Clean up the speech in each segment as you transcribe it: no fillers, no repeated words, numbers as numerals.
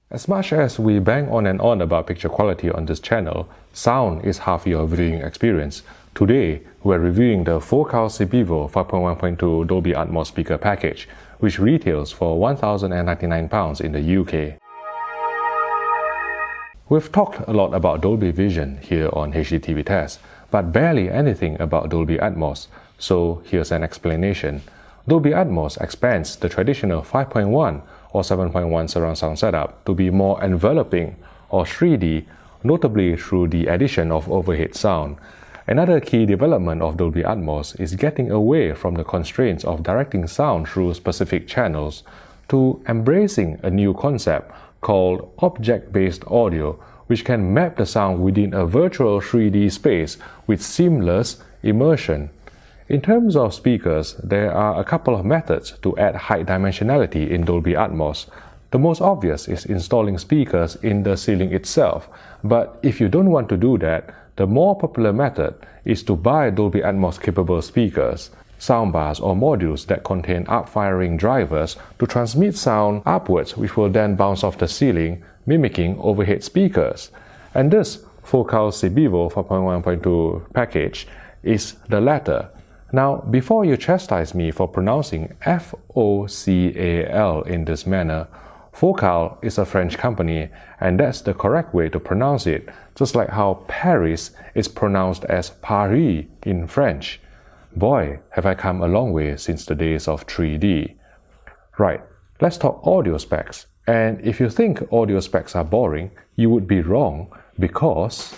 As much as we bang on and on about picture quality on this channel, sound is half your viewing experience. Today, we're reviewing the Focal Sib Evo 5.1.2 Dolby Atmos speaker package, which retails for £1,099 in the UK. We've talked a lot about Dolby Vision here on HDTV Test, but barely anything about Dolby Atmos, so here's an explanation. Dolby Atmos expands the traditional 5.1 or 7.1 surround sound setup to be more enveloping or 3D, notably through the addition of overhead sound. Another key development of Dolby Atmos is getting away from the constraints of directing sound through specific channels to embracing a new concept called object-based audio, which can map the sound within a virtual 3D space with seamless immersion. In terms of speakers, there are a couple of methods to add high dimensionality in Dolby Atmos. The most obvious is installing speakers in the ceiling itself, but if you don't want to do that, the more popular method is to buy Dolby Atmos capable speakers, soundbars or modules that contain upfiring drivers to transmit sound upwards, which will then bounce off the ceiling, mimicking overhead speakers. And this Focal Sib Evo 5.1.2 package is the latter. Now, before you chastise me for pronouncing F-O-C-A-L in this manner, Focal is a French company, and that's the correct way to pronounce it, just like how Paris is pronounced as Paris in French. Boy, have I come a long way since the days of 3D. Right, let's talk audio specs. And if you think audio specs are boring, you would be wrong, because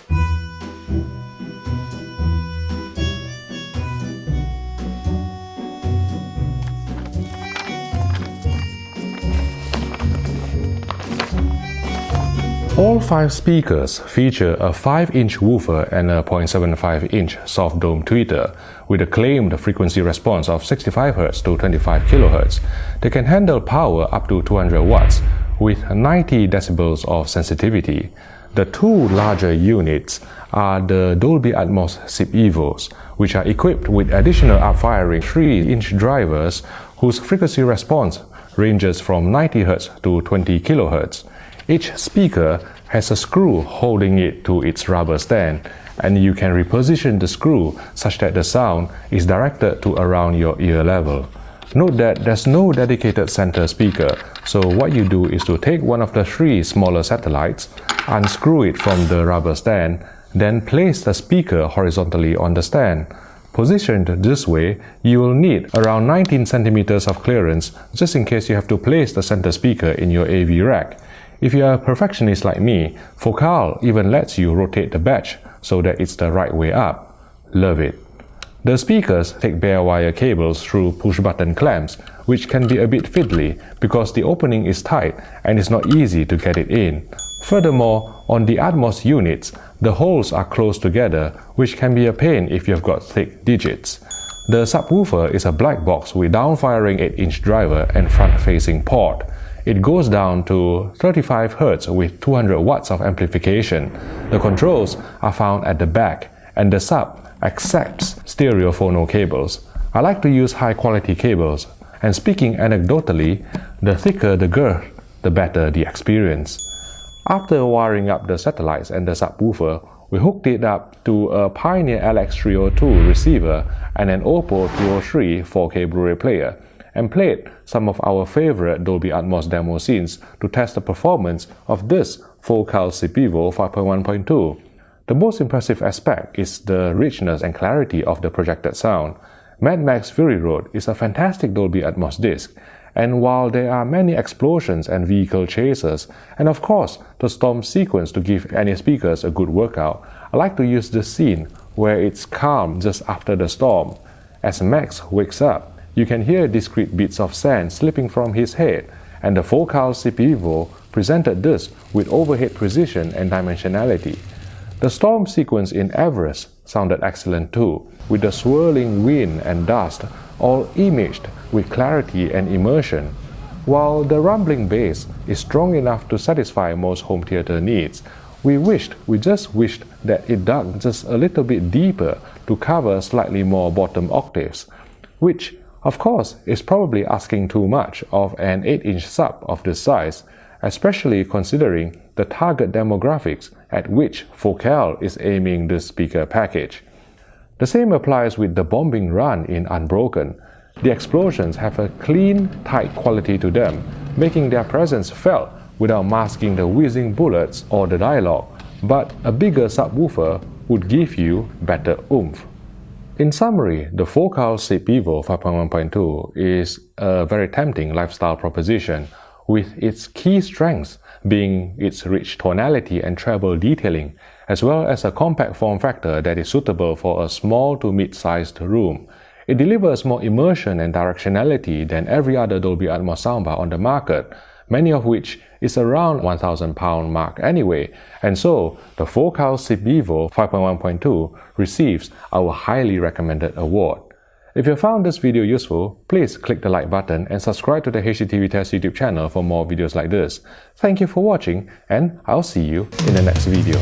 all 5 speakers feature a 5-inch woofer and a 0.75-inch soft dome tweeter with a claimed frequency response of 65 Hz to 25 kHz. They can handle power up to 200 watts with 90 decibels of sensitivity. The 2 larger units are the Dolby Atmos Sib Evos, which are equipped with additional upfiring 3-inch drivers whose frequency response ranges from 90 Hz to 20 kHz. Each speaker has a screw holding it to its rubber stand, and you can reposition the screw such that the sound is directed to around your ear level. Note that there's no dedicated center speaker, so what you do is to take one of the 3 smaller satellites, unscrew it from the rubber stand, then place the speaker horizontally on the stand. Positioned this way, you will need around 19 centimeters of clearance just in case you have to place the center speaker in your AV rack. If you are a perfectionist like me, Focal even lets you rotate the batch so that it's the right way up. Love it. The speakers take bare wire cables through push-button clamps, which can be a bit fiddly because the opening is tight and it's not easy to get it in. Furthermore, on the Atmos units, the holes are close together, which can be a pain if you've got thick digits. The subwoofer is a black box with down-firing 8-inch driver and front-facing port. It goes down to 35 Hz with 200 watts of amplification. The controls are found at the back, and the sub accepts stereophono cables. I like to use high-quality cables, and speaking anecdotally, the thicker the girth, the better the experience. After wiring up the satellites and the subwoofer, we hooked it up to a Pioneer LX302 receiver and an Oppo 203 4K Blu-ray player, and played some of our favorite Dolby Atmos demo scenes to test the performance of this Focal Sib Evo 5.1.2. The most impressive aspect is the richness and clarity of the projected sound. Mad Max Fury Road is a fantastic Dolby Atmos disc, and while there are many explosions and vehicle chases, and of course the storm sequence to give any speakers a good workout, I like to use this scene where it's calm just after the storm. As Max wakes up, you can hear discrete bits of sand slipping from his head, and the Focal Sib Evo presented this with overhead precision and dimensionality. The storm sequence in Everest sounded excellent too, with the swirling wind and dust all imaged with clarity and immersion. While the rumbling bass is strong enough to satisfy most home theater needs, we just wished that it dug just a little bit deeper to cover slightly more bottom octaves, which of course is probably asking too much of an 8-inch sub of this size, especially considering the target demographics at which Focal is aiming this speaker package. The same applies with the bombing run in Unbroken. The explosions have a clean, tight quality to them, making their presence felt without masking the whizzing bullets or the dialogue, but a bigger subwoofer would give you better oomph. In summary, the Focal Sib Evo 5.1.2 is a very tempting lifestyle proposition, with its key strengths being its rich tonality and treble detailing, as well as a compact form factor that is suitable for a small to mid-sized room. It delivers more immersion and directionality than every other Dolby Atmos soundbar on the market, many of which is around £1,000 mark anyway, and so the Focal Sib Evo 5.1.2 receives our highly recommended award. If you found this video useful, please click the like button and subscribe to the HDTV Test YouTube channel for more videos like this. Thank you for watching, and I'll see you in the next video.